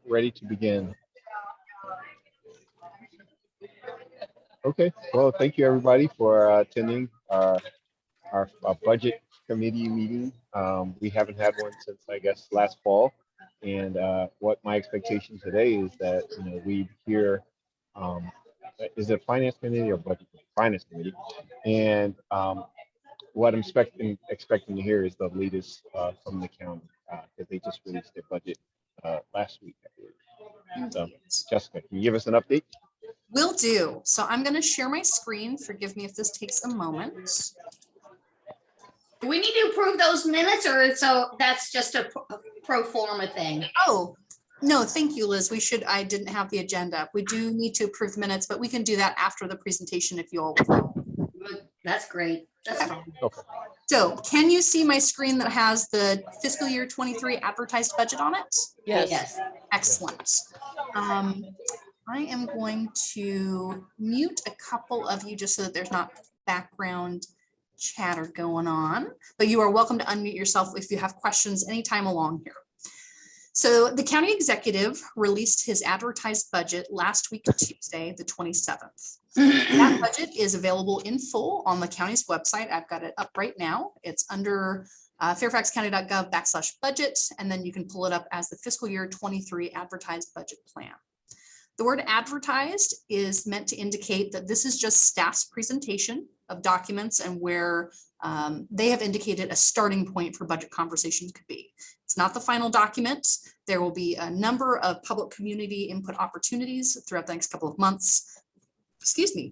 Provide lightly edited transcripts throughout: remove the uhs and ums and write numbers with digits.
Ready to begin. Okay, well, thank you everybody for attending our budget committee meeting. We haven't had one since I guess last fall, and what my expectation today is that we hear, um, is it finance committee or budget finance committee, and what I'm expecting to hear is the latest from the county because they just released their budget last week, I believe. So, Jessica, can you give us an update? Will do. So I'm going to share my screen. Forgive me if this takes a moment. Do we need to approve those minutes, or so that's just a pro forma thing? Oh, no, thank you, Liz. I didn't have the agenda. We do need to approve the minutes, but we can do that after the presentation if you all would like. That's great. That's fine. Okay. So can you see my screen that has the fiscal year 23 advertised budget on it? Yes. Excellent. I am going to mute a couple of you just so that there's not background chatter going on, but you are welcome to unmute yourself if you have questions anytime along here. So the county executive released his advertised budget last week, Tuesday, the 27th. That budget is available in full on the county's website. I've got it up right now. It's under fairfaxcounty.gov/budget, and then you can pull it up as the fiscal year 23 advertised budget plan. The word advertised is meant to indicate that this is just staff's presentation of documents and where they have indicated a starting point for budget conversations could be. It's not the final document. There will be a number of public community input opportunities throughout the next couple of months,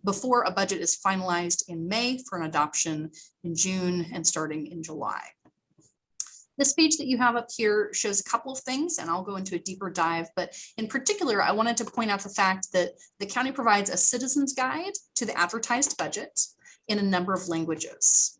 before a budget is finalized in May for an adoption in June and starting in July. This page that you have up here shows a couple of things, and I'll go into a deeper dive, but in particular, I wanted to point out the fact that the county provides a citizen's guide to the advertised budget in a number of languages.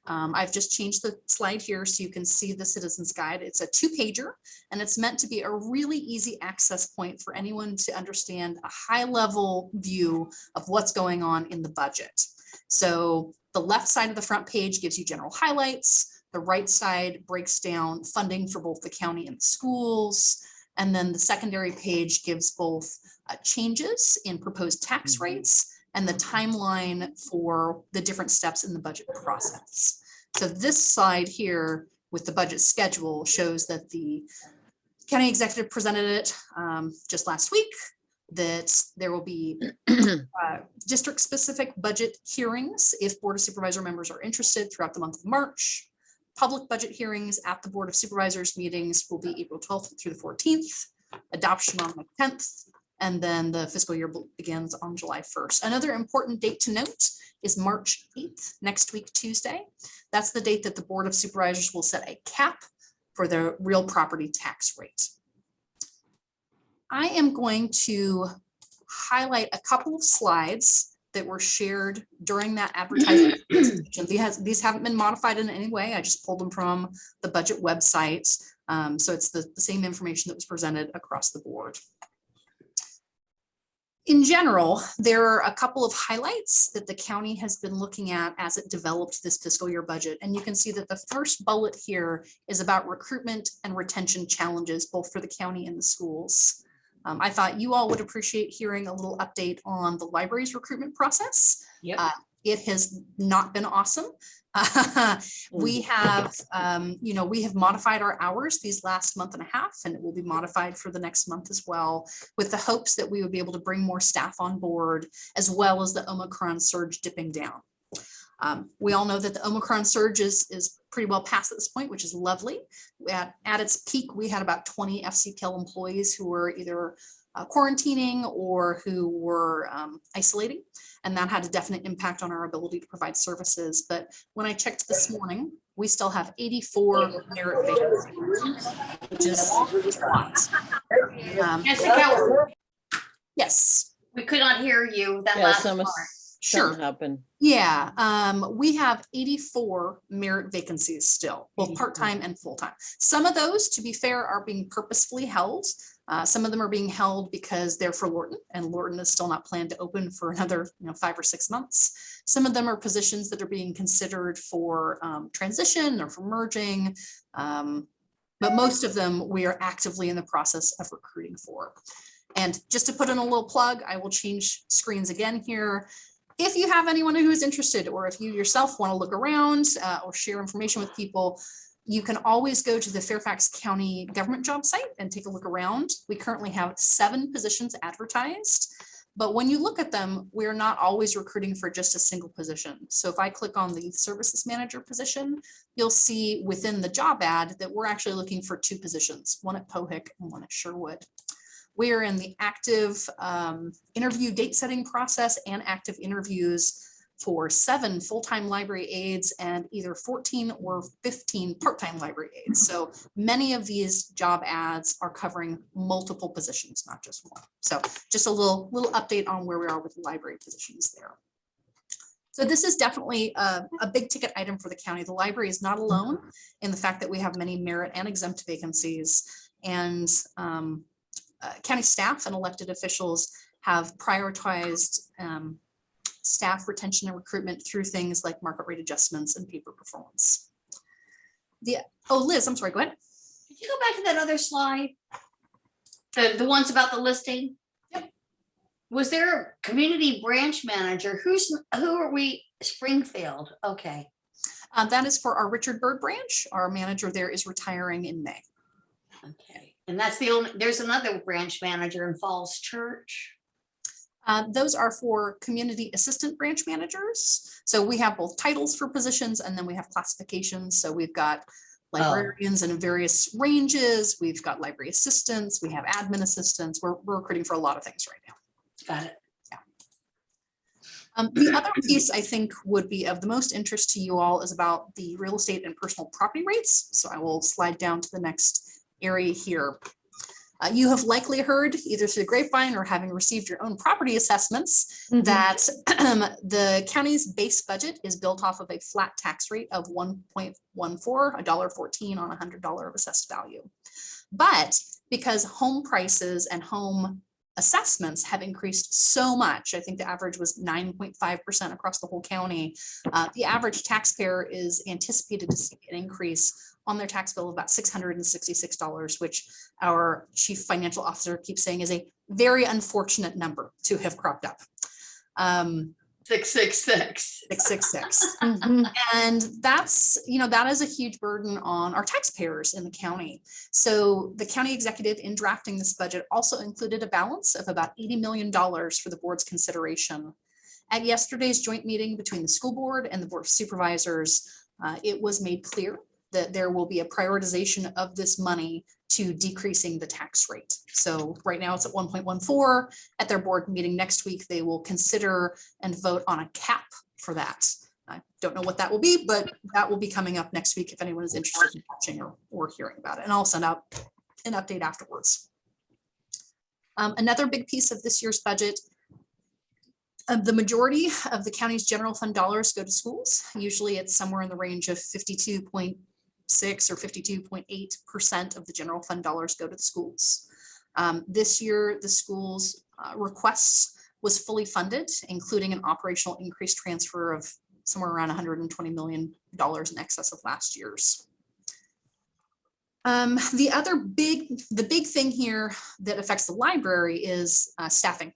I've just changed the slide here so you can see the citizen's guide. It's a 2-pager, and it's meant to be a really easy access point for anyone to understand a high-level view of what's going on in the budget. So the left side of the front page gives you general highlights. The right side breaks down funding for both the county and the schools. And then the secondary page gives both changes in proposed tax rates and the timeline for the different steps in the budget process. So this slide here with the budget schedule shows that the county executive presented it just last week, that there will be district specific budget hearings if Board of Supervisor members are interested throughout the month of March. Public budget hearings at the Board of Supervisors meetings will be April 12th through the 14th, adoption on the 10th, and then the fiscal year begins on July 1st. Another important date to note is March 8th, next week, Tuesday. That's the date that the Board of Supervisors will set a cap for the real property tax rate. I am going to highlight a couple of slides that were shared during that advertising presentation. These haven't been modified in any way. I just pulled them from the budget website. So it's the same information that was presented across the board. In general, there are a couple of highlights that the county has been looking at as it developed this fiscal year budget. And you can see that the first bullet here is about recruitment and retention challenges, both for the county and the schools. I thought you all would appreciate hearing a little update on the library's recruitment process. Yep. It has not been awesome. We have, we have modified our hours these last month and a half, and it will be modified for the next month as well, with the hopes that we would be able to bring more staff on board, as well as the Omicron surge dipping down. We all know that the Omicron surge is pretty well past at this point, which is lovely. At its peak, we had about 20 FCPL employees who were either quarantining or who were isolating, and that had a definite impact on our ability to provide services. But when I checked this morning, we still have 84 merit vacancies, which is a lot. Jessica, Yes. we could not hear you that Yeah, last some part. Sure. happened. Yeah, we have 84 merit vacancies still, both part-time and full-time. Some of those, to be fair, are being purposefully held. Some of them are being held because they're for Lorton, and Lorton is still not planned to open for another 5 or 6 months. Some of them are positions that are being considered for transition or for merging. but most of them we are actively in the process of recruiting for. And just to put in a little plug, I will change screens again here. If you have anyone who is interested, or if you yourself want to look around or share information with people, you can always go to the Fairfax County government job site and take a look around. We currently have 7 positions advertised, but when you look at them, we're not always recruiting for just a single position. So if I click on the youth services manager position, you'll see within the job ad that we're actually looking for 2 positions, one at Pohick and one at Sherwood. We are in the active interview date setting process and active interviews for 7 full-time library aides and either 14 or 15 part-time library aides. So many of these job ads are covering multiple positions, not just one. So just a little update on where we are with the library positions there. So this is definitely a big ticket item for the county. The library is not alone in the fact that we have many merit and exempt vacancies, and county staff and elected officials have prioritized staff retention and recruitment through things like market rate adjustments and paper performance. Liz, I'm sorry, go ahead. Could you go back to that other slide? The ones about the listing? Yep. Was there a community branch manager? Who are we? Springfield. Okay. That is for our Richard Byrd branch. Our manager there is retiring in May. Okay. And that's the only, there's another branch manager in Falls Church. Those are for community assistant branch managers. So we have both titles for positions and then we have classifications. So we've got librarians in various ranges. We've got library assistants. We have admin assistants. We're recruiting for a lot of things right now. Got it. Yeah. The other piece I think would be of the most interest to you all is about the real estate and personal property rates. So I will slide down to the next area here. You have likely heard either through the grapevine or having received your own property assessments that the county's base budget is built off of a flat tax rate of 1.14, $1.14 on $100 of assessed value. But because home prices and home assessments have increased so much, I think the average was 9.5% across the whole county, the average taxpayer is anticipated to see an increase on their tax bill of about $666, which our chief financial officer keeps saying is a very unfortunate number to have cropped up. 666. 666. And that's, that is a huge burden on our taxpayers in the county. So the county executive in drafting this budget also included a balance of about $80 million for the board's consideration. At yesterday's joint meeting between the school board and the board of supervisors, it was made clear that there will be a prioritization of this money to decreasing the tax rate. So right now it's at 1.14. At their board meeting next week, they will consider and vote on a cap for that. I don't know what that will be, but that will be coming up next week if anyone is interested in watching or hearing about it. And I'll send out an update afterwards. Another big piece of this year's budget, the majority of the county's general fund dollars go to schools. Usually it's somewhere in the range of 52.6 or 52.8% of the general fund dollars go to the schools. This year, the schools requests was fully funded, including an operational increase transfer of somewhere around $120 million in excess of last year's. The big thing here that affects the library is staffing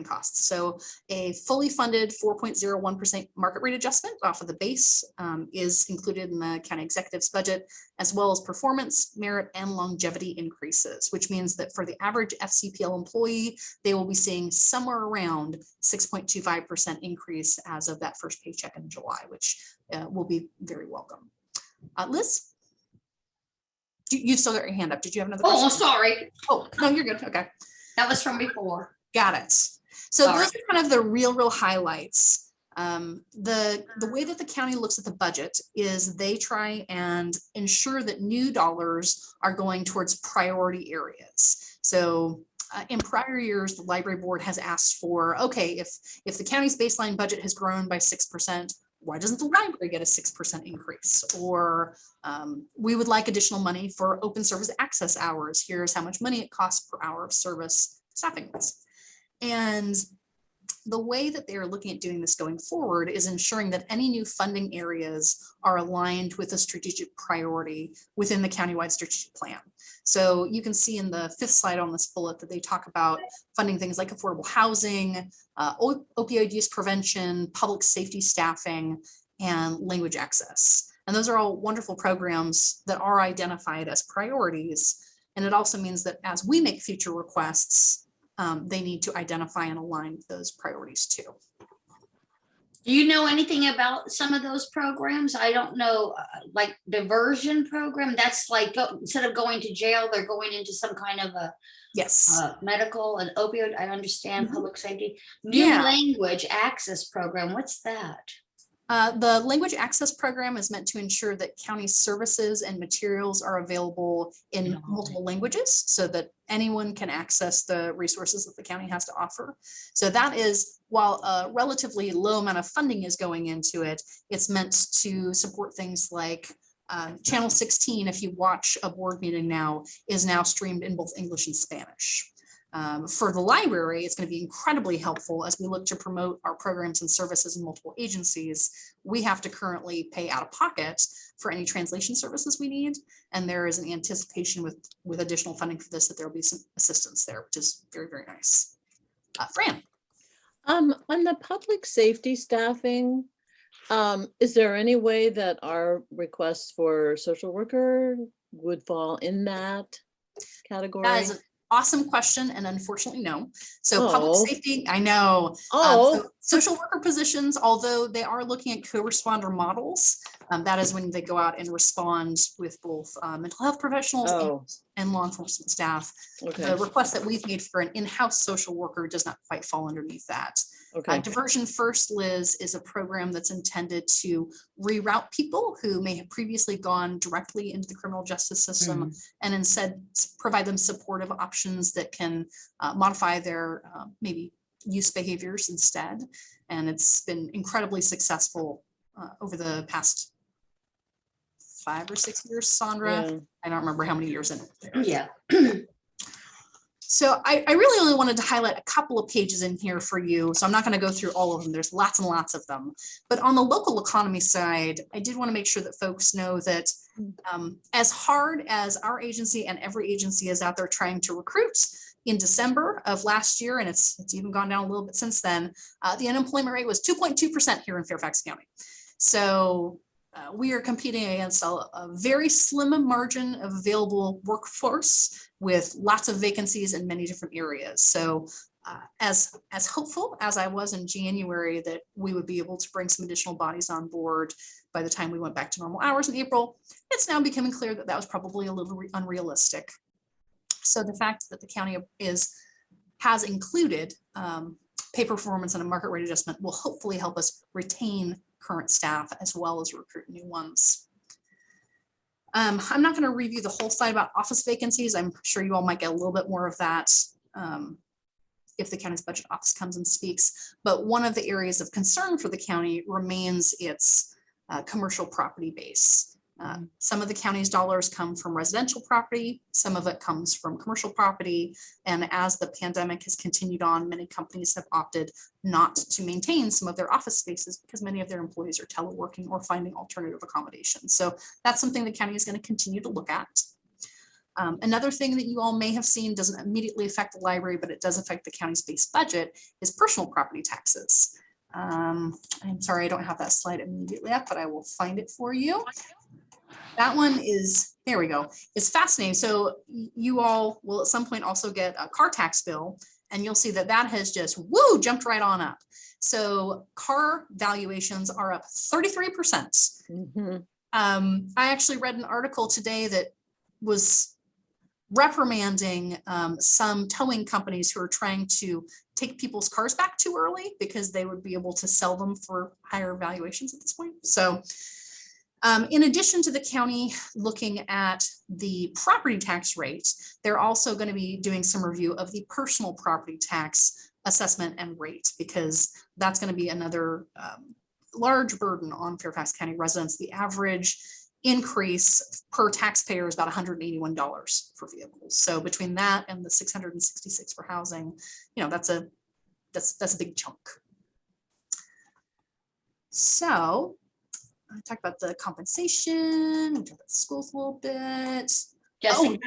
costs. So a fully funded 4.01% market rate adjustment off of the base is included in the county executive's budget, as well as performance, merit, and longevity increases, which means that for the average FCPL employee, they will be seeing somewhere around 6.25% increase as of that first paycheck in July, which will be very welcome. Liz? You still got your hand up. Did you have another question? Oh, sorry. Oh, no, you're good. Okay. That was from before. Got it. So Sorry. those are kind of the real highlights. The way that the county looks at the budget is they try and ensure that new dollars are going towards priority areas. So in prior years, the library board has asked for, okay, if the county's baseline budget has grown by 6%, why doesn't the library get a 6% increase? Or we would like additional money for open service access hours. Here's how much money it costs per hour of service staffing. And the way that they are looking at doing this going forward is ensuring that any new funding areas are aligned with a strategic priority within the countywide strategic plan. So you can see in the 5th slide on this bullet that they talk about funding things like affordable housing, opioid use prevention, public safety staffing, and language access. And those are all wonderful programs that are identified as priorities. And it also means that as we make future requests, they need to identify and align those priorities too. Do you know anything about some of those programs? I don't know, like diversion program, that's like instead of going to jail, they're going into some kind of a Yes. medical and opioid, I understand, Mhm. public safety. New Yeah. language access program, what's that? The language access program is meant to ensure that county services and materials are available in multiple languages so that anyone can access the resources that the county has to offer. So that is, while a relatively low amount of funding is going into it, it's meant to support things like Channel 16, if you watch a board meeting now, is now streamed in both English and Spanish. For the library, it's going to be incredibly helpful as we look to promote our programs and services in multiple agencies. We have to currently pay out of pocket for any translation services we need. And there is an anticipation with additional funding for this that there will be some assistance there, which is very, very nice. Fran. On the public safety staffing, is there any way that our requests for social worker would fall in that category? That is an awesome question, and unfortunately, no. So public Oh. safety, I know. Oh. So social worker positions, although they are looking at co-responder models, that is when they go out and respond with both mental health professionals Oh. and law enforcement staff. Okay, The request that we've made for an in-house social worker does not quite fall underneath that. okay. Diversion First, Liz, is a program that's intended to reroute people who may have previously gone directly into the criminal justice system and instead provide them supportive options that can modify their maybe use behaviors instead. And it's been incredibly successful over the past 5 or 6 years, Sandra. Yeah. I don't remember how many years in there. Yeah. So I really only wanted to highlight a couple of pages in here for you. So I'm not going to go through all of them. There's lots and lots of them. But on the local economy side, I did want to make sure that folks know that as hard as our agency and every agency is out there trying to recruit, in December of last year, and it's even gone down a little bit since then, the unemployment rate was 2.2% here in Fairfax County. So we are competing against a very slim margin of available workforce with lots of vacancies in many different areas. So as hopeful as I was in January that we would be able to bring some additional bodies on board by the time we went back to normal hours in April, it's now becoming clear that that was probably a little unrealistic. So the fact that the county has included pay performance and a market rate adjustment will hopefully help us retain current staff as well as recruit new ones. I'm not going to review the whole slide about office vacancies. I'm sure you all might get a little bit more of that if the county's budget office comes and speaks. But one of the areas of concern for the county remains its commercial property base. Some of the county's dollars come from residential property, some of it comes from commercial property. And as the pandemic has continued on, many companies have opted not to maintain some of their office spaces because many of their employees are teleworking or finding alternative accommodations. So that's something the county is going to continue to look at. Another thing that you all may have seen doesn't immediately affect the library, but it does affect the county's base budget is personal property taxes. I'm sorry, I don't have that slide immediately up, but I will find it for you. That one is, there we go. It's fascinating. So you all will at some point also get a car tax bill, and you'll see that that has just jumped right on up. So car valuations are up 33%. I actually read an article today that was reprimanding some towing companies who are trying to take people's cars back too early because they would be able to sell them for higher valuations at this point. So in addition to the county looking at the property tax rate, they're also going to be doing some review of the personal property tax assessment and rate, because that's going to be another large burden on Fairfax County residents. The average increase per taxpayer is about $181 for vehicles. So between that and the $666 for housing, that's a that's a big chunk. So I talked about the compensation, we talked about the schools a little bit. Jessica,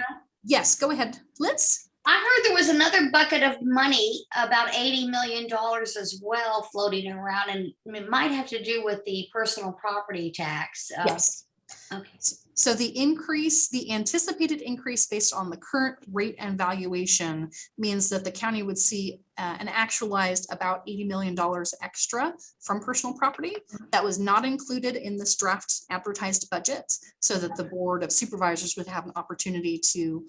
Yes, go ahead, Liz. I heard there was another bucket of money, about $80 million as well, floating around, and it might have to do with the personal property tax. Yes. Okay. So the increase, the anticipated increase based on the current rate and valuation means that the county would see an actualized about $80 million extra from personal property. That was not included in this draft advertised budget, so that the Board of Supervisors would have an opportunity to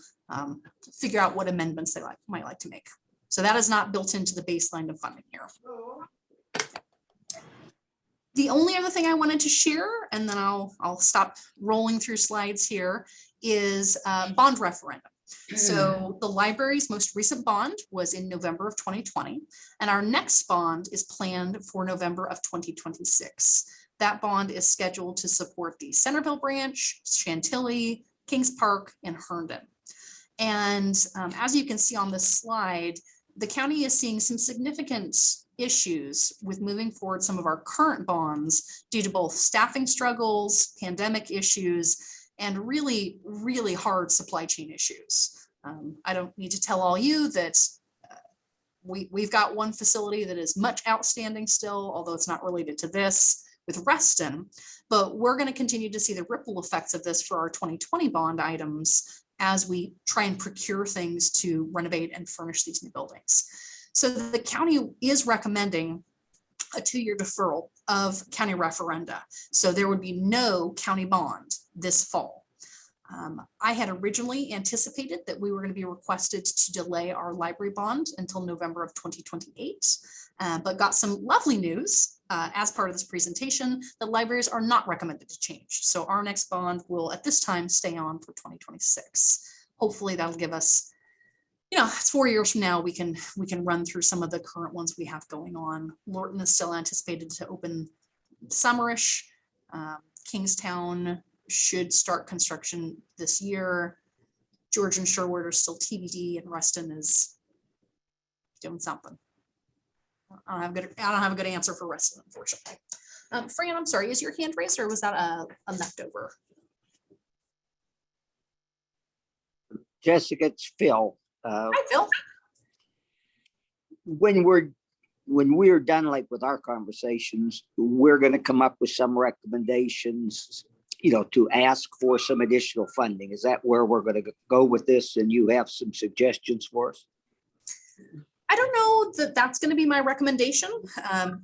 figure out what amendments they might like to make. So that is not built into the baseline of funding here. The only other thing I wanted to share, and then I'll stop rolling through slides here, is bond referendum. So the library's most recent bond was in November of 2020, and our next bond is planned for November of 2026. That bond is scheduled to support the Centerville branch, Chantilly, Kings Park, and Herndon. And as you can see on this slide, the county is seeing some significant issues with moving forward some of our current bonds due to both staffing struggles, pandemic issues, and really, really hard supply chain issues. I don't need to tell all you that we've got one facility that is much outstanding still, although it's not related to this, with Reston, but we're going to continue to see the ripple effects of this for our 2020 bond items as we try and procure things to renovate and furnish these new buildings. So the county is recommending a 2-year deferral of county referenda. So there would be no county bond this fall. I had originally anticipated that we were going to be requested to delay our library bond until November of 2028, but got some lovely news as part of this presentation. The libraries are not recommended to change. So our next bond will at this time stay on for 2026. Hopefully that'll give us, it's 4 years from now, we can run through some of the current ones we have going on. Lorton is still anticipated to open summerish. Kingstown should start construction this year. George and Sherwood are still TBD, and Reston is doing something. I don't have a good answer for Reston, unfortunately. Fran, I'm sorry, is your hand raised, or was that a leftover? Jessica, it's Phil. Hi, Phil. When we're done, like with our conversations, we're going to come up with some recommendations, to ask for some additional funding. Is that where we're going to go with this? And you have some suggestions for us? I don't know that that's going to be my recommendation,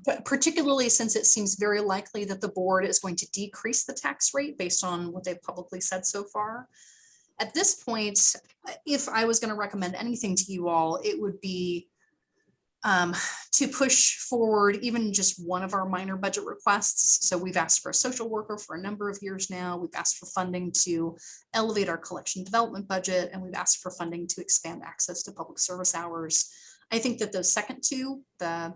but particularly since it seems very likely that the board is going to decrease the tax rate based on what they've publicly said so far. At this point, if I was going to recommend anything to you all, it would be to push forward even just one of our minor budget requests. So we've asked for a social worker for a number of years now. We've asked for funding to elevate our collection development budget, and we've asked for funding to expand access to public service hours. I think that those second two, the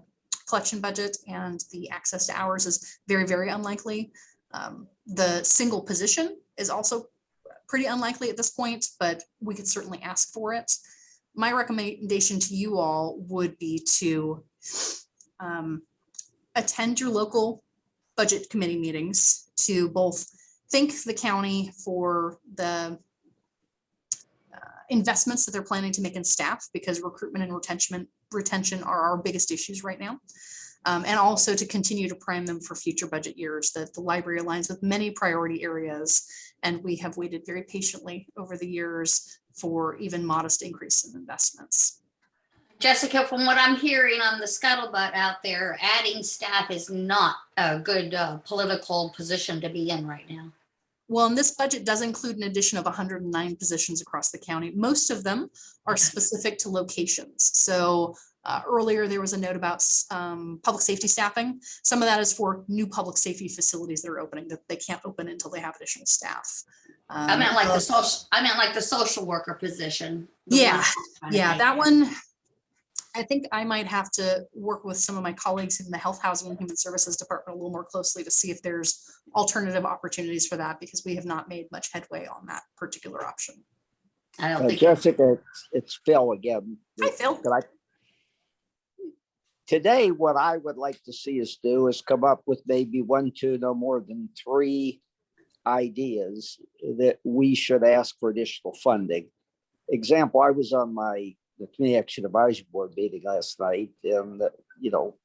collection budget and the access to hours, is very, very unlikely. The single position is also pretty unlikely at this point, but we could certainly ask for it. My recommendation to you all would be to attend your local budget committee meetings to both thank the county for the investments that they're planning to make in staff, because recruitment and retention are our biggest issues right now. And also to continue to prime them for future budget years. That the library aligns with many priority areas, and we have waited very patiently over the years for even modest increase in investments. Jessica, from what I'm hearing on the scuttlebutt out there, adding staff is not a good political position to be in right now. Well, and this budget does include an addition of 109 positions across the county. Most of them are specific to locations. So earlier there was a note about public safety staffing. Some of that is for new public safety facilities that are opening that they can't open until they have additional staff. I meant like the social worker position. Yeah, that one. I think I might have to work with some of my colleagues in the Health, Housing, and Human Services Department a little more closely to see if there's alternative opportunities for that, because we have not made much headway on that particular option. I don't think Jessica, it's Phil again. Hi, Phil. today, what I would like to see us do is come up with maybe 1, 2, no more than 3 ideas that we should ask for additional funding. Example, I was on the Community Action Advisory Board meeting last night, and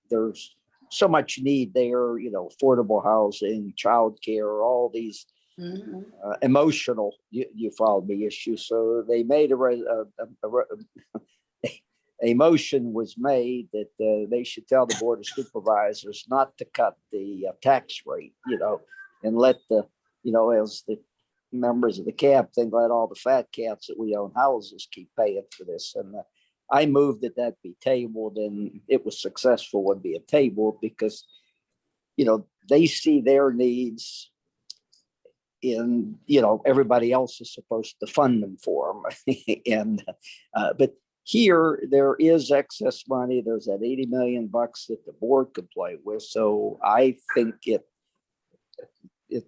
there's so much need there, affordable housing, childcare, all these Mhm. emotional, you follow me, issues. So they made a motion was made that they should tell the Board of Supervisors not to cut the tax rate, and let as the members of the cab think, let all the fat cats that we own houses keep paying for this. And I moved that be tabled, and it was successful when being tabled because, they see their needs in, everybody else is supposed to fund them for them. And, but here there is excess money. There's that 80 million bucks that the board could play with. So I think it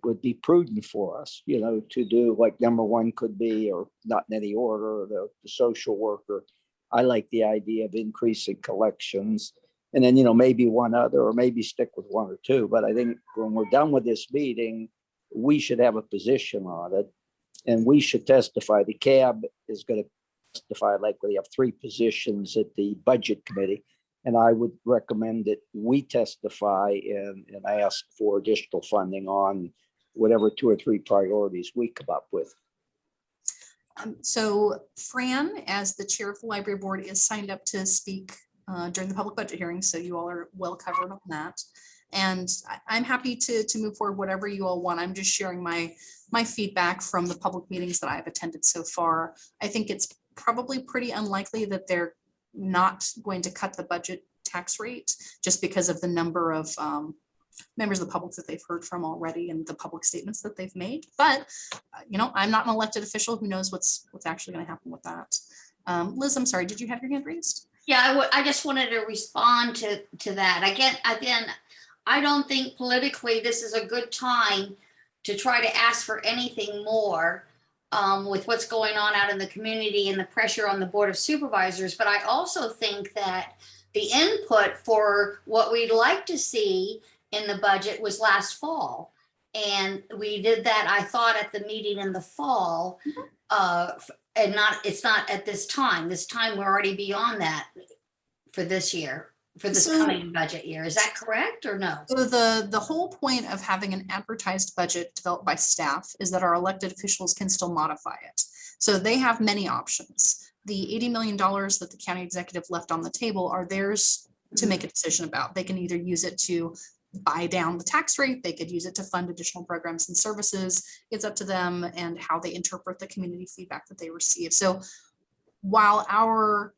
would be prudent for us, to do like number 1 could be, or not in any order, the social worker. I like the idea of increasing collections, and then, maybe one other, or maybe stick with 1 or 2. But I think when we're done with this meeting, we should have a position on it, and we should testify. The cab is going to testify, like we have 3 positions at the budget committee. And I would recommend that we testify and ask for additional funding on whatever 2 or 3 priorities we come up with. So Fran, as the chair of the library board, is signed up to speak during the public budget hearing. So you all are well covered on that. And I'm happy to move forward whatever you all want. I'm just sharing my feedback from the public meetings that I've attended so far. I think it's probably pretty unlikely that they're not going to cut the budget tax rate just because of the number of members of the public that they've heard from already and the public statements that they've made. But, I'm not an elected official. Who knows what's actually going to happen with that. Liz, I'm sorry, did you have your hand raised? Yeah, I just wanted to respond to that. Again, I don't think politically this is a good time to try to ask for anything more with what's going on out in the community and the pressure on the Board of Supervisors. But I also think that the input for what we'd like to see in the budget was last fall. And we did that, I thought, at the meeting in the fall. And it's not at this time. This time we're already beyond that for this year, for this coming budget year. Is that correct or no? So the whole point of having an advertised budget developed by staff is that our elected officials can still modify it. So they have many options. The $80 million that the county executive left on the table are theirs to make a decision about. They can either use it to buy down the tax rate, they could use it to fund additional programs and services. It's up to them and how they interpret the community feedback that they receive. So while our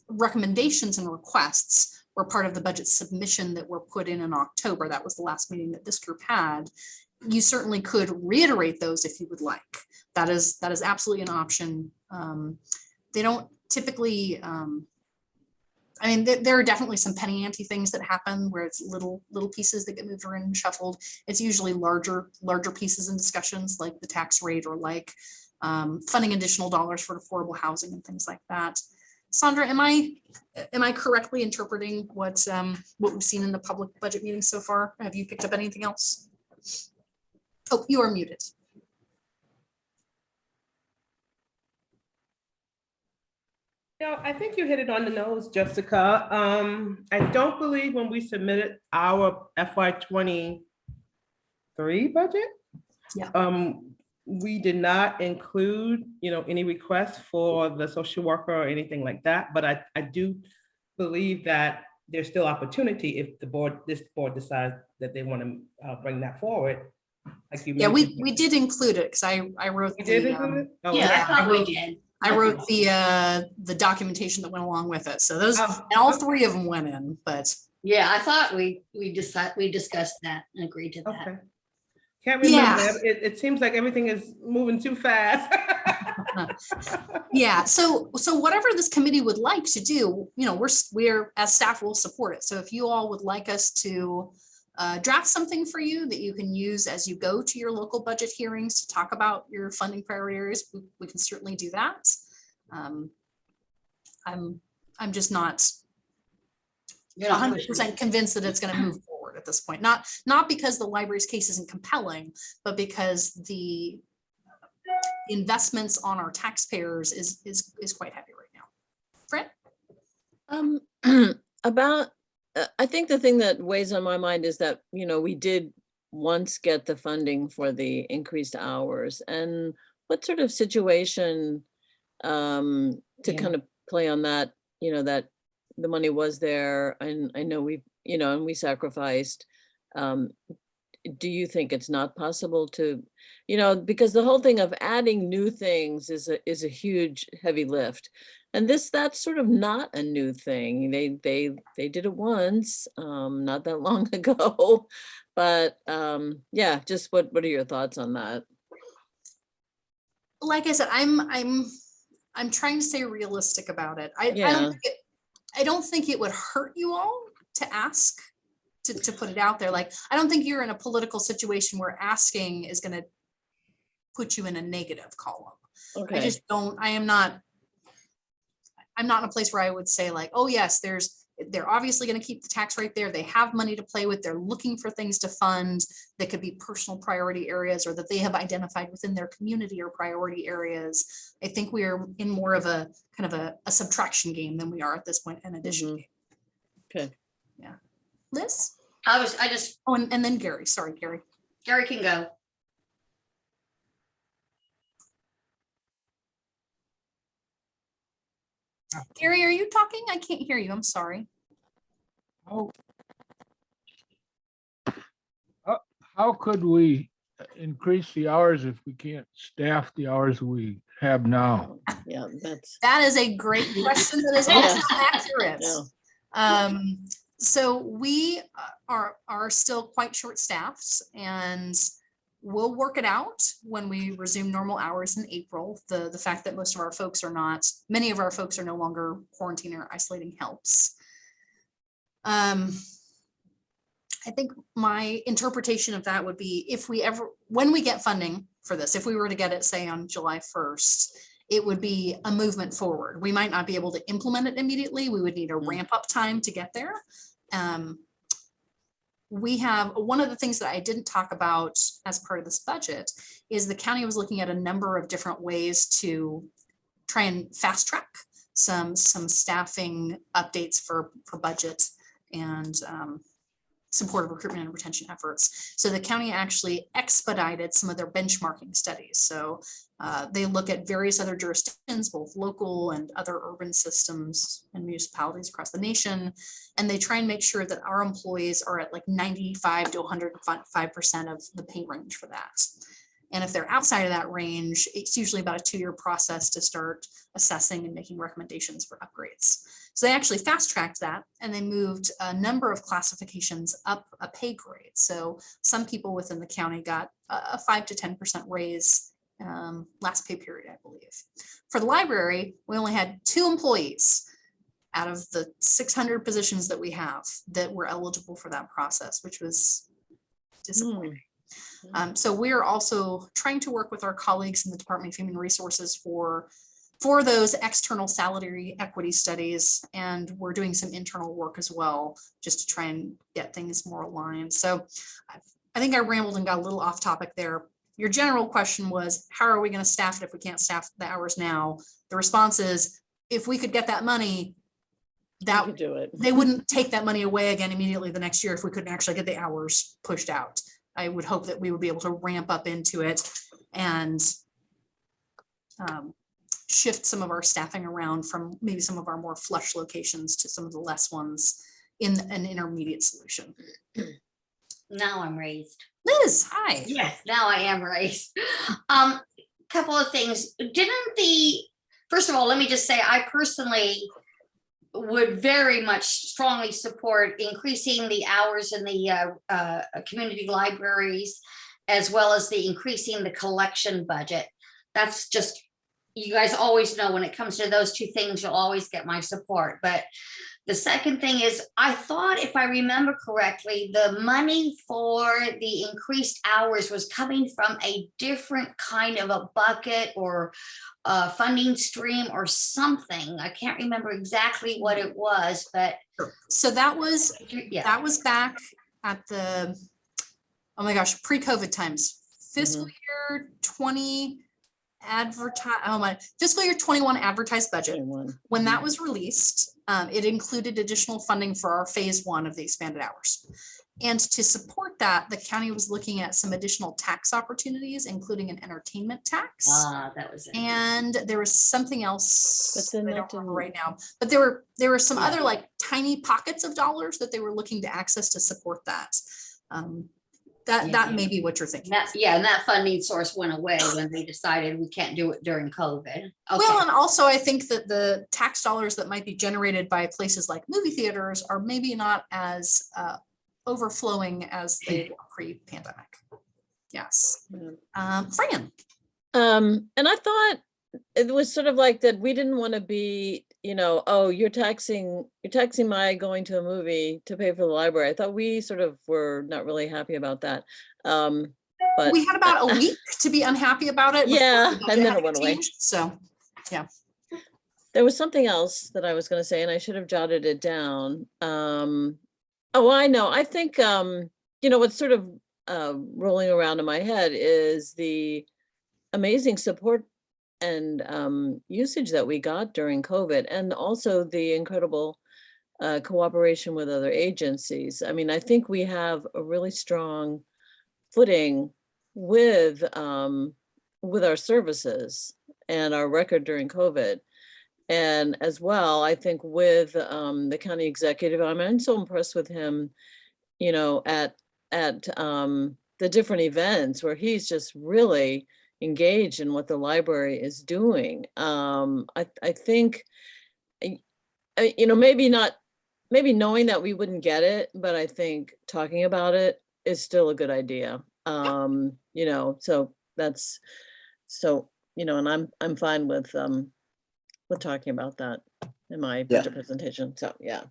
recommendations and requests were part of the budget submission that were put in October, that was the last meeting that this group had, you certainly could reiterate those if you would like. That is absolutely an option. They don't typically, there are definitely some penny ante things that happen where it's little pieces that get moved around and shuffled. It's usually larger pieces in discussions like the tax rate or like funding additional dollars for affordable housing and things like that. Sandra, am I correctly interpreting what we've seen in the public budget meetings so far? Have you picked up anything else? Oh, you are muted. I think you hit it on the nose, Jessica. I don't believe when we submitted our FY23 budget, we did not include, any requests for the social worker or anything like that. But I do believe that there's still opportunity if this board decides that they want to bring that forward. Like you mentioned. we did include it because I wrote. You did include it? Oh, Yeah, okay. I thought we did. I wrote the documentation that went along with it. So those and all 3 of them went in, but Yeah, I thought we discussed that and agreed to that. Okay. Can't remember. It seems like everything is moving too fast. yeah. So whatever this committee would like to do, we're as staff will support it. So if you all would like us to draft something for you that you can use as you go to your local budget hearings to talk about your funding priorities, we can certainly do that. I'm I'm just not You're not pushing 100% convinced that it's going to move forward at this point. Not because the library's case isn't compelling, but because the investments on our taxpayers is quite heavy right now. Fran? About, I think the thing that weighs on my mind is that, we did once get the funding for the increased hours, and what sort of situation to Yeah. kind of play on that, that the money was there, and I know we've, and we sacrificed. Do you think it's not possible to, because the whole thing of adding new things is a huge, heavy lift. And that's sort of not a new thing. They did it once, not that long ago. But yeah, just what are your thoughts on that? Like I said, I'm trying to stay realistic about it. I Yeah. don't think it would hurt you all to ask, to put it out there. Like, I don't think you're in a political situation where asking is going to put you in a negative column. I Okay. just don't, I'm not in a place where I would say like, oh yes, they're obviously going to keep the tax rate there. They have money to play with. They're looking for things to fund that could be personal priority areas, or that they have identified within their community or priority areas. I think we are in more of a kind of a subtraction game than we are at this point, an addition Mhm. game. Okay. Yeah. Liz? I just, Oh, and then Gary. Sorry, Gary. Gary can go. Gary, are you talking? I can't hear you. I'm sorry. How could we increase the hours if we can't staff the hours we have now? Yeah, That is a great question that is Yeah. also accurate. Yeah. So we are still quite short-staffed, and we'll work it out when we resume normal hours in April. The fact that many of our folks are no longer quarantining or isolating helps. I think my interpretation of that would be, when we get funding for this, if we were to get it, say on July 1st, it would be a movement forward. We might not be able to implement it immediately. We would need a ramp up time to get there. We have, one of the things that I didn't talk about as part of this budget is the county was looking at a number of different ways to try and fast track some staffing updates for budget and support of recruitment and retention efforts. So the county actually expedited some of their benchmarking studies. So they look at various other jurisdictions, both local and other urban systems and municipalities across the nation. And they try and make sure that our employees are at like 95 to 105% of the pay range for that. And if they're outside of that range, it's usually about a 2-year process to start assessing and making recommendations for upgrades. So they actually fast tracked that, and they moved a number of classifications up a pay grade. So some people within the county got a 5 to 10% raise last pay period, I believe. For the library, we only had 2 employees out of the 600 positions that we have that were eligible for that process, which was disappointing. So we're also trying to work with our colleagues in the Department of Human Resources for those external salary equity studies. And we're doing some internal work as well, just to try and get things more aligned. So I think I rambled and got a little off topic there. Your general question was, how are we going to staff it if we can't staff the hours now? The response is, if we could get that money, that could do it. they wouldn't take that money away again immediately the next year if we couldn't actually get the hours pushed out. I would hope that we would be able to ramp up into it and shift some of our staffing around from maybe some of our more flush locations to some of the less ones in an intermediate solution. Now I'm raised. Liz, hi. Yes, now I am raised. Couple of things. First of all, let me just say, I personally would very much strongly support increasing the hours in the community libraries, as well as increasing the collection budget. That's just you guys always know when it comes to those two things, you'll always get my support. But the second thing is, I thought, if I remember correctly, the money for the increased hours was coming from a different kind of a bucket or a funding stream or something. I can't remember exactly what it was, but So that was yeah. back at the, oh my gosh, pre-COVID times, fiscal year 20 fiscal year 21 advertised budget. 21. When that was released, it included additional funding for our phase 1 of the expanded hours. And to support that, the county was looking at some additional tax opportunities, including an entertainment tax. That was it. And there was something else But then I that don't remember didn't- right now, but there were some Yeah. other like tiny pockets of dollars that they were looking to access to support that. That may be what you're thinking. And that funding source went away when they decided we can't do it during COVID. Well, Okay, and also I think that the tax dollars that might be generated by places like movie theaters are maybe not as overflowing as they were pre-pandemic. Yes. Fran. And I thought it was sort of like that we didn't want to be, oh, you're taxing my going to a movie to pay for the library. I thought we sort of were not really happy about that. But We had about a week to be unhappy about it. before Yeah, the budget and then had it to went away. change. So, yeah. there was something else that I was going to say, and I should have jotted it down. Oh, I know. I think, what's sort of rolling around in my head is the amazing support and usage that we got during COVID, and also the incredible cooperation with other agencies. I mean, I think we have a really strong footing with our services and our record during COVID. And as well, I think with the county executive, I'm so impressed with him, at the different events where he's just really engaged in what the library is doing. I think, maybe knowing that we wouldn't get it, but I think talking about it is still a good idea. So that's, and I'm fine with talking about that in my budget presentation. So, yeah.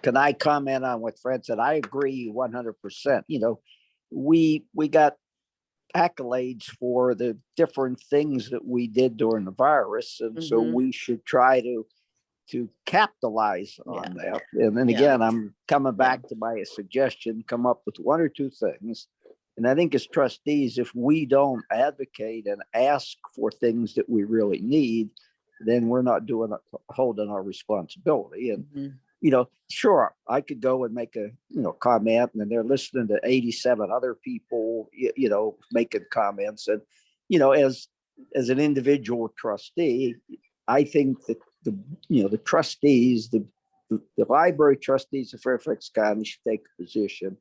Can I comment on what Fred said? I agree 100%. We got accolades for the different things that we did during the virus. And so we should try to capitalize on that. And then again, I'm coming back to my suggestion, come up with one or two things. And I think as trustees, if we don't advocate and ask for things that we really need, then we're not holding our responsibility. And, sure, I could go and make a, comment, and they're listening to 87 other people, making comments. And, as an individual trustee, I think that the trustees, the library trustees of Fairfax County should take a position,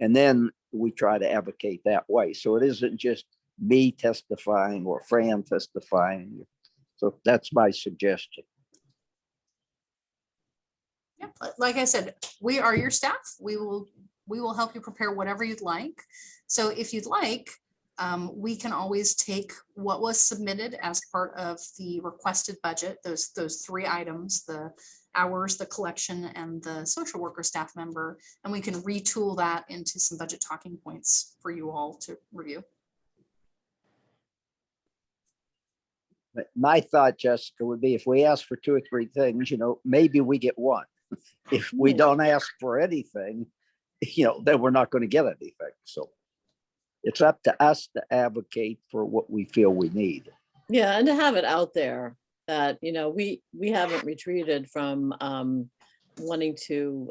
and then we try to advocate that way. So it isn't just me testifying or Fran testifying. So that's my suggestion. Yeah, like I said, we are your staff. We will help you prepare whatever you'd like. So if you'd like, we can always take what was submitted as part of the requested budget, those 3 items, the hours, the collection, and the social worker staff member, and we can retool that into some budget talking points for you all to review. My thought, Jessica, would be if we ask for 2 or 3 things, maybe we get one. If we don't ask for anything, then we're not going to get anything. So it's up to us to advocate for what we feel we need. Yeah, and to have it out there that, we haven't retreated from wanting to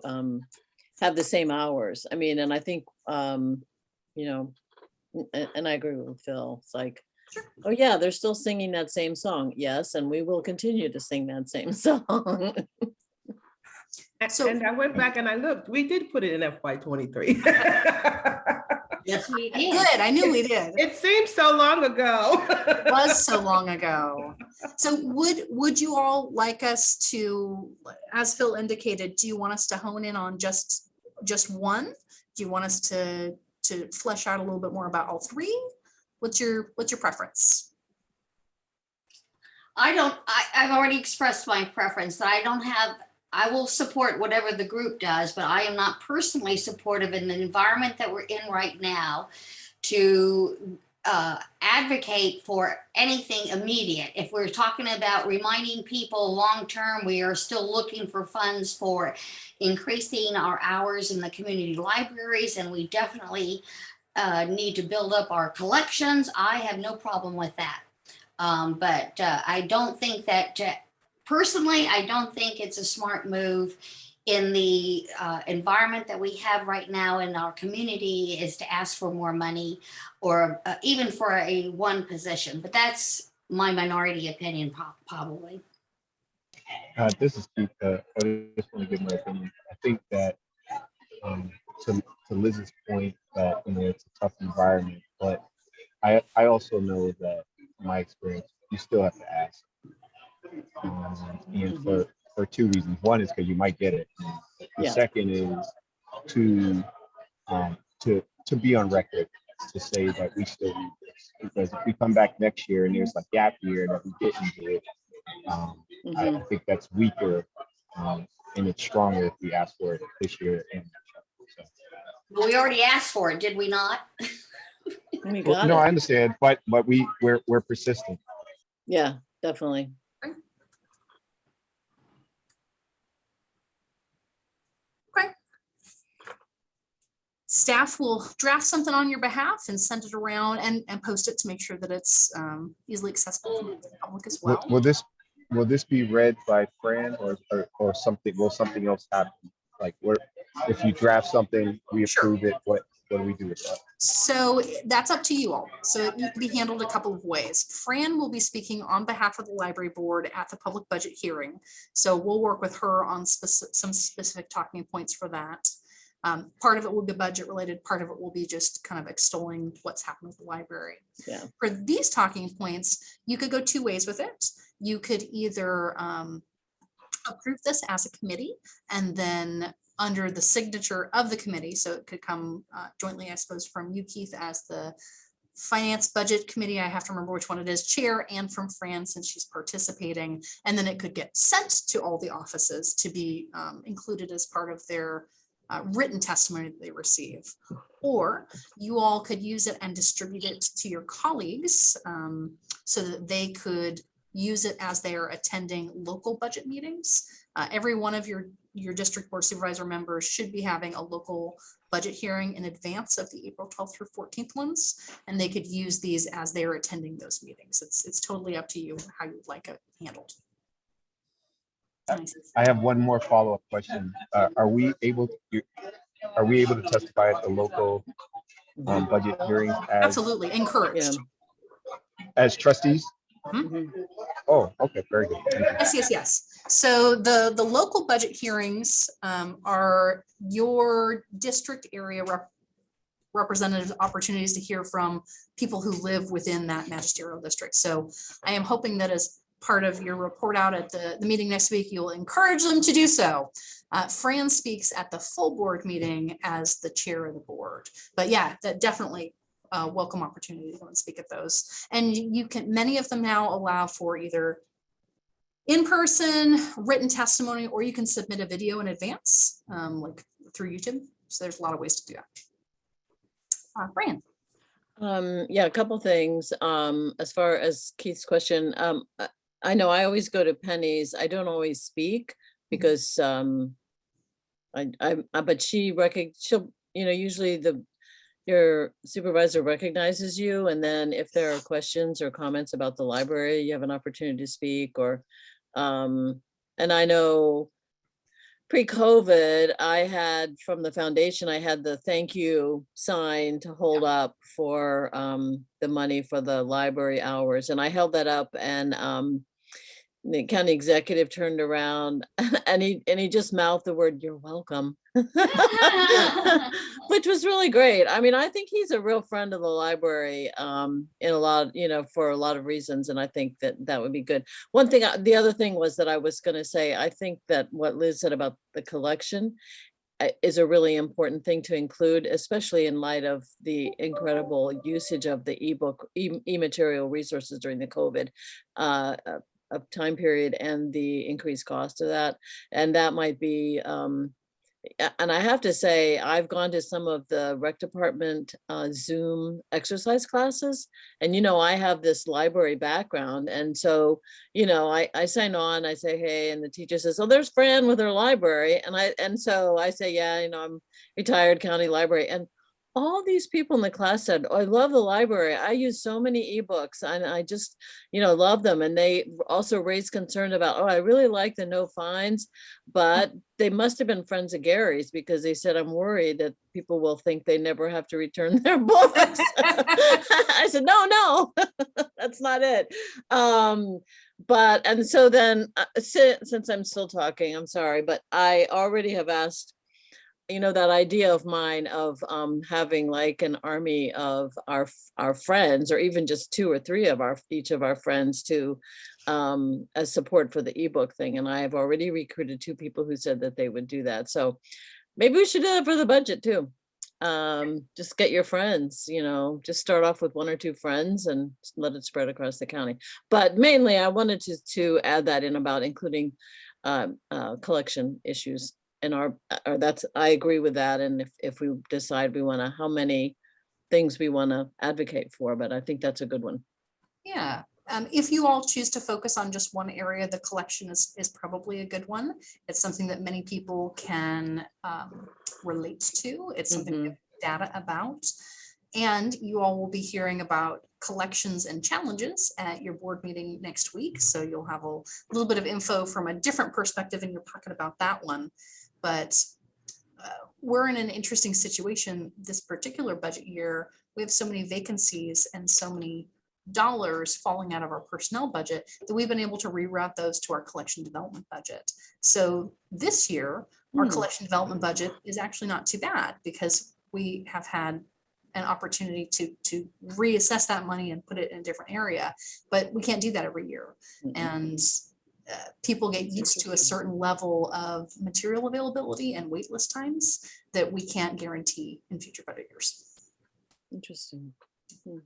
have the same hours. I mean, and I think, and I agree with Phil. It's like, oh yeah, they're still singing that same song. Yes, and we will continue to sing that same song. And I went back and I looked, we did put it in FY23. Yes, we did. Good, I knew we did. It seems so long ago. It was so long ago. So would you all like us to, as Phil indicated, do you want us to hone in on just one? Do you want us to flesh out a little bit more about all 3? What's your preference? I've already expressed my preference that I will support whatever the group does, but I am not personally supportive in the environment that we're in right now to advocate for anything immediate. If we're talking about reminding people long-term, we are still looking for funds for increasing our hours in the community libraries, and we definitely need to build up our collections. I have no problem with that. But I don't think that, personally, I don't think it's a smart move in the environment that we have right now in our community is to ask for more money or even for a one position. But that's my minority opinion, probably. This is Keith. I just want to give my opinion. I think that um, to Liz's point that it's a tough environment, but I also know that in my experience, you still have to ask, and for two reasons. One is because you might get it. The Yeah. second is to to be on record to say that we still need this, because if we come back next year and there's a gap year that we didn't do it, I think that's weaker, and it's stronger if we ask for it this year and next year. But we already asked for it, did we not? We Well, got no, I it. understand, but we're persistent. Yeah, definitely. Okay. Staff will draft something on your behalf and send it around and post it to make sure that it's easily accessible to the public as well. Will this be read by Fran or something? Will something else happen? Like, if you draft something, we Sure. approve it. What do we do with that? So that's up to you all. So it can be handled a couple of ways. Fran will be speaking on behalf of the library board at the public budget hearing. So we'll work with her on some specific talking points for that. Part of it will be budget related. Part of it will be just kind of extolling what's happened with the library. Yeah. For these talking points, you could go two ways with it. You could either approve this as a committee and then under the signature of the committee. So it could come jointly, I suppose, from you, Keith, as the finance budget committee. I have to remember which one it is, chair, and from Fran since she's participating. And then it could get sent to all the offices to be included as part of their written testimony that they receive. Or you all could use it and distribute it to your colleagues so that they could use it as they are attending local budget meetings. Every one of your district board supervisor members should be having a local budget hearing in advance of the April 12th through 14th ones, and they could use these as they're attending those meetings. It's totally up to you how you'd like it handled. I have one more follow-up question. Are we able to testify at the local budget hearings Absolutely encouraged. as trustees? Mhm. Oh, okay, very good. Thank you. Yes. So the local budget hearings are your district area representative opportunities to hear from people who live within that magisterial district. So I am hoping that as part of your report out at the meeting next week, you'll encourage them to do so. Fran speaks at the full board meeting as the chair of the board. But yeah, that definitely welcome opportunity to go and speak at those. And you can, many of them now allow for either in-person written testimony, or you can submit a video in advance, like through YouTube. So there's a lot of ways to do that. Fran. Yeah, a couple things. As far as Keith's question, I know I always go to Penny's. I don't always speak because but she'll, usually your supervisor recognizes you, and then if there are questions or comments about the library, you have an opportunity to speak. Or and I know pre-COVID, I had from the foundation, I had the thank you sign to hold up for the money for the library hours, and I held that up, and the county executive turned around and he just mouthed the word, "You're welcome," which was really great. I mean, I think he's a real friend of the library in a lot, for a lot of reasons. And I think that would be good. One thing, the other thing was that I was going to say, I think that what Liz said about the collection is a really important thing to include, especially in light of the incredible usage of the ebook, e-material resources during the COVID time period and the increased cost of that. And that might be, and I have to say, I've gone to some of the rec department Zoom exercise classes. And, I have this library background. And so, I sign on, I say, hey, and the teacher says, oh, there's Fran with her library. And so I say, yeah, I'm retired county library. And all these people in the class said, oh, I love the library. I use so many ebooks and I just, love them. And they also raised concern about, oh, I really like the no fines, but they must have been friends of Gary's because they said, I'm worried that people will think they never have to return their books. I said, no, that's not it. And so then since I'm still talking, I'm sorry, but I already have asked, that idea of mine of having like an army of our friends, or even just 2 or 3 of each of our friends to as support for the ebook thing. And I have already recruited 2 people who said that they would do that. So maybe we should do that for the budget too. Just get your friends, just start off with 1 or 2 friends and let it spread across the county. But mainly I wanted to add that in about including collection issues. And I agree with that. And if we decide how many things we want to advocate for, but I think that's a good one. Yeah, if you all choose to focus on just one area, the collection is probably a good one. It's something that many people can relate to. It's something we have data about. And you all will be hearing about collections and challenges at your board meeting next week. So you'll have a little bit of info from a different perspective in your pocket about that one. But we're in an interesting situation this particular budget year. We have so many vacancies and so many dollars falling out of our personnel budget that we've been able to reroute those to our collection development budget. So this year, our collection development budget is actually not too bad because we have had an opportunity to reassess that money and put it in a different area, but we can't do that every year. And people get used to a certain level of material availability and wait list times that we can't guarantee in future budget years. Interesting. You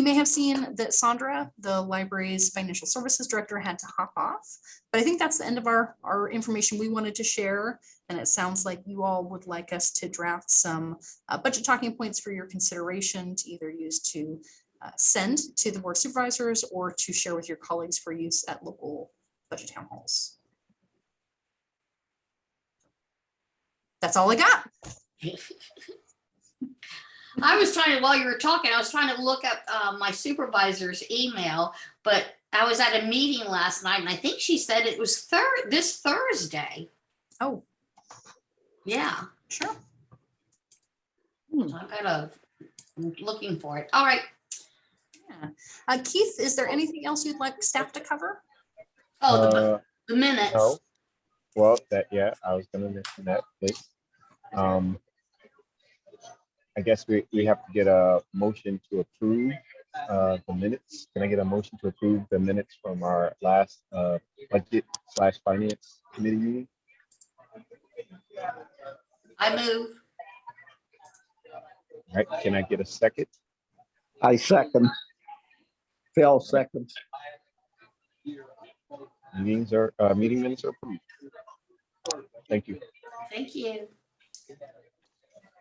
may have seen that Sandra, the library's financial services director, had to hop off, but I think that's the end of our information we wanted to share. And it sounds like you all would like us to draft some budget talking points for your consideration to either use to send to the board of supervisors or to share with your colleagues for use at local budget town halls. That's all I got. I was while you were talking, I was trying to look up my supervisor's email, but I was at a meeting last night and I think she said it was this Thursday. Oh, yeah. sure. So I'm looking for it. All right. Yeah. Keith, is there anything else you'd like staff to cover? Oh, the minutes. No. Well, I was gonna mention that, please. I guess we have to get a motion to approve the minutes. Can I get a motion to approve the minutes from our last budget/finance committee meeting? I move. All right, can I get a second? I second. Phil seconds. Meeting minutes are approved. Thank you. Thank you.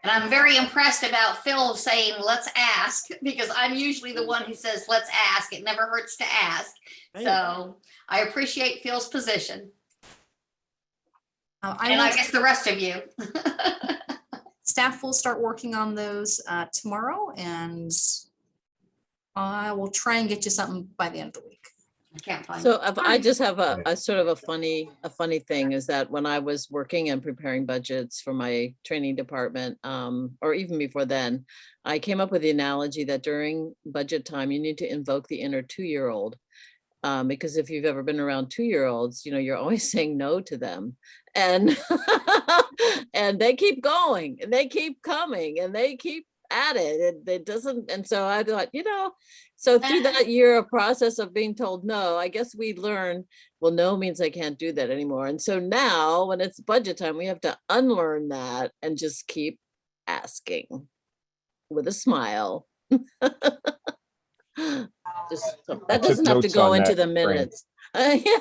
And I'm very impressed about Phil saying, let's ask, because I'm usually the one who says, let's ask. It never hurts to ask. Right. So I appreciate Phil's position. And I guess the rest of you. staff will start working on those tomorrow, and I will try and get you something by the end of the week. I can't find So it. I just have a sort of a funny thing is that when I was working and preparing budgets for my training department, or even before then, I came up with the analogy that during budget time, you need to invoke the inner 2-year-old. Because if you've ever been around 2-year-olds, you're always saying no to them, and and they keep going and they keep coming and they keep at it. It doesn't. And so I thought, so through that year of process of being told no, I guess we learned, well, no means I can't do that anymore. And so now when it's budget time, we have to unlearn that and just keep asking with a smile. Just, I that took doesn't have to notes go on into that, the Fran. minutes. Yeah.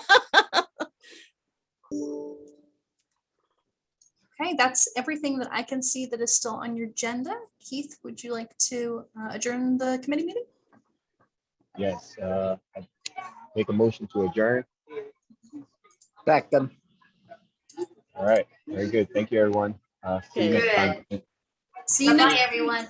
Okay, that's everything that I can see that is still on your agenda. Keith, would you like to adjourn the committee meeting? Yes, I make a motion to adjourn. Second. All right, very good. Thank you, everyone. See you Okay. next time. See you Bye-bye, next. everyone.